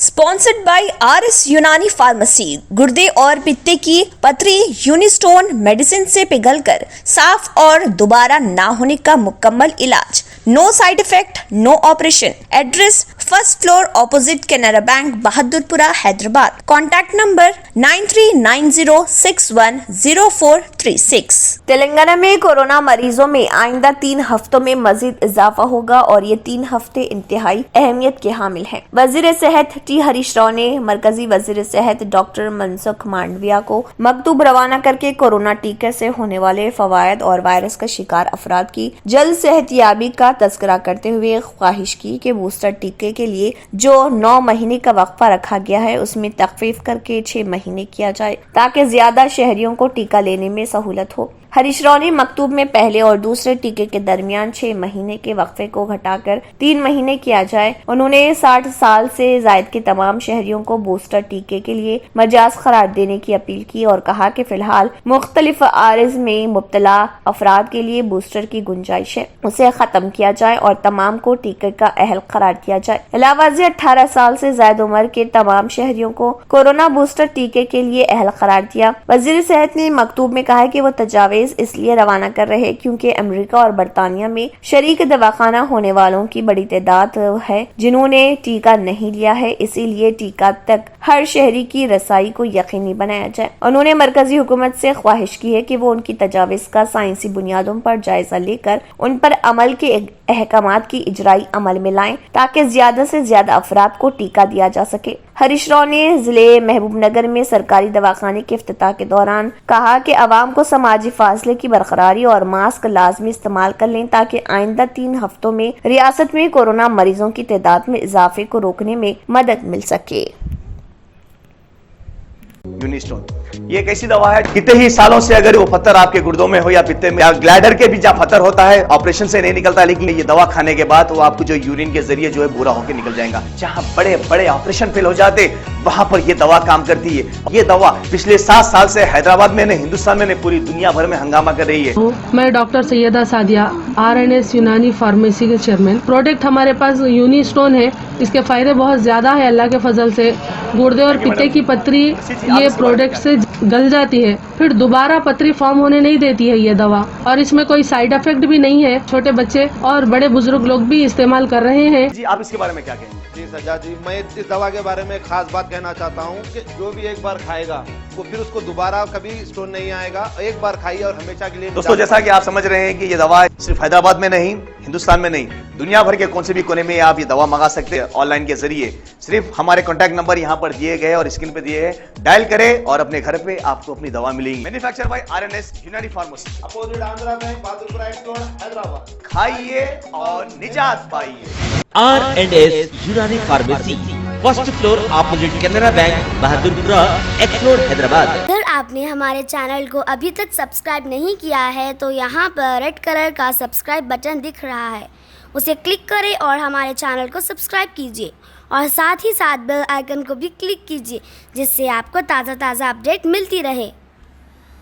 Sponsored by RS यूनानी pharmacy. गुर्दे और पित्ते की पथरी यूनिस्टोन मेडिसिन से पिघलकर साफ और दोबारा ना होने का मुकम्मल इलाज। No side effect, no operation. Address first floor opposite Canara bank, Bahadurpura, Hyderabad. Contact number 9390610436। Telangana में कोरोना मरीजों में आइंदा 3 हफ्तों में मजीद इजाफा होगा और ये 3 हफ्ते इंतहाई अहमियत के हामिल हैं। वजीर सेहत टी हरीश राव ने मरकजी वजीर सेहत डॉक्टर मनसुख मांडविया को मकतूब रवाना करके कोरोना टीके से होने वाले फवायद और वायरस का शिकार अफराद की जल्द सेहतयाबी का तस्करा करते हुए ख्वाहिश की कि बूस्टर टीके के लिए जो 9 महीने का वक्फा रखा गया है उसमें तखफीफ करके 6 महीने किया जाए ताकि ज्यादा शहरियों को टीका लेने में सहूलत हो। हरीश राव ने मकतूब में पहले और दूसरे टीके के दरमियान 6 महीने के वक्फे को घटाकर 3 महीने किया जाए। उन्होंने 60 साल से जायद के तमाम शहरियों को बूस्टर टीके के लिए मजाज करार देने की अपील की और कहा कि फिलहाल मुख्तलिफ आरिज में मुब्तला अफराद के लिए बूस्टर की गुंजाइश है, उसे खत्म किया जाए और तमाम को टीके का अहल करार दिया जाए। इलावाज़ 18 साल से ज्यादा उम्र के तमाम शहरियों को कोरोना बूस्टर टीके के लिए अहल करार दिया। वजीर सेहत ने मकतूब में कहा कि वो तजावीज इसलिए रवाना कर रहे क्योंकि अमेरिका और बरतानिया में शरीक दवाखाना होने वालों की बड़ी तादाद है जिन्होंने टीका नहीं लिया है, इसीलिए टीका तक हर शहरी की रसाई को यकीनी बनाया जाए। उन्होंने मरकजी हुकूमत से ख्वाहिश की है कि वो उनकी तजावीज का साइंसी बुनियादों पर जायजा लेकर उन पर अमल के अहकामात की इजराई अमल में लाएं ताकि ज्यादा से ज्यादा अफराद को टीका दिया जा सके। हरीश राव ने जिले महबूब नगर में सरकारी दवाखाने के इफ्तिताह के दौरान कहा कि अवाम को समाजी फासले की बरकरारी और मास्क लाजमी इस्तेमाल कर लें ताकि आइंदा 3 हफ्तों में रियासत में कोरोना मरीजों की तादाद में इजाफे को रोकने में मदद मिल सके। यूनिस्टोन ये एक ऐसी दवा है, कितने ही सालों से अगर वो पत्थर आपके गुर्दों में हो या पित्ते में या ग्लैडर के भी जहाँ पत्थर होता है, ऑपरेशन से नहीं निकलता, लेकिन ये दवा खाने के बाद वो आपको जो यूरिन के जरिए जो है बुरा होकर निकल जाएगा। जहाँ बड़े बड़े ऑपरेशन फेल हो जाते वहां पर ये दवा काम करती है। ये दवा पिछले 7 साल से हैदराबाद में नहीं, हिंदुस्तान में नहीं, पूरी दुनिया भर में हंगामा कर रही है। मैं डॉक्टर सैयदा सादिया RNS यूनानी फार्मेसी के चेयरमैन। प्रोडक्ट हमारे पास यूनिस्टोन है, इसके फायदे बहुत ज्यादा है अल्लाह के फजल से। गुर्दे और पित्ते की पथरी ये प्रोडक्ट से गल जाती है, फिर दोबारा पथरी फॉर्म होने नहीं देती है ये दवा, और इसमें कोई साइड इफेक्ट भी नहीं है। छोटे बच्चे और बड़े बुजुर्ग लोग भी इस्तेमाल कर रहे हैं। जी आप इसके बारे में क्या कहेंगे? जी सज्जाद जी, मैं इस दवा के बारे में खास बात कहना चाहता हूँ कि जो भी एक बार खाएगा वो फिर उसको दोबारा कभी स्टोन नहीं आएगा। एक बार खाइए और हमेशा के लिए। दोस्तों जैसा कि आप समझ रहे हैं कि ये दवा सिर्फ हैदराबाद में नहीं, हिंदुस्तान में नहीं, दुनिया भर के कौन से भी कोने में आप ये दवा मंगा सकते हैं ऑनलाइन के जरिए। सिर्फ हमारे कॉन्टैक्ट नंबर यहाँ पर दिए गए और स्क्रीन पे दिए हैं, डायल करें और अपने घर पे आपको अपनी दवा मिलेगी। मैन्युफैक्चर बाय RNS यूनानी pharmacy, opposite Andhra bank, Bahadurpura road, Hyderabad. खाइए और निजात पाइए। RNS यूनानी pharmacy, first floor opposite Canara bank, Bahadurpura road, Hyderabad. अगर आपने हमारे चैनल को अभी तक सब्सक्राइब नहीं किया है तो यहाँ पर रेड कलर का सब्सक्राइब बटन दिख रहा है, उसे क्लिक करें और हमारे चैनल को सब्सक्राइब कीजिए और साथ ही साथ बेल आइकन को भी क्लिक कीजिए जिससे आपको ताज़ा अपडेट मिलती रहे।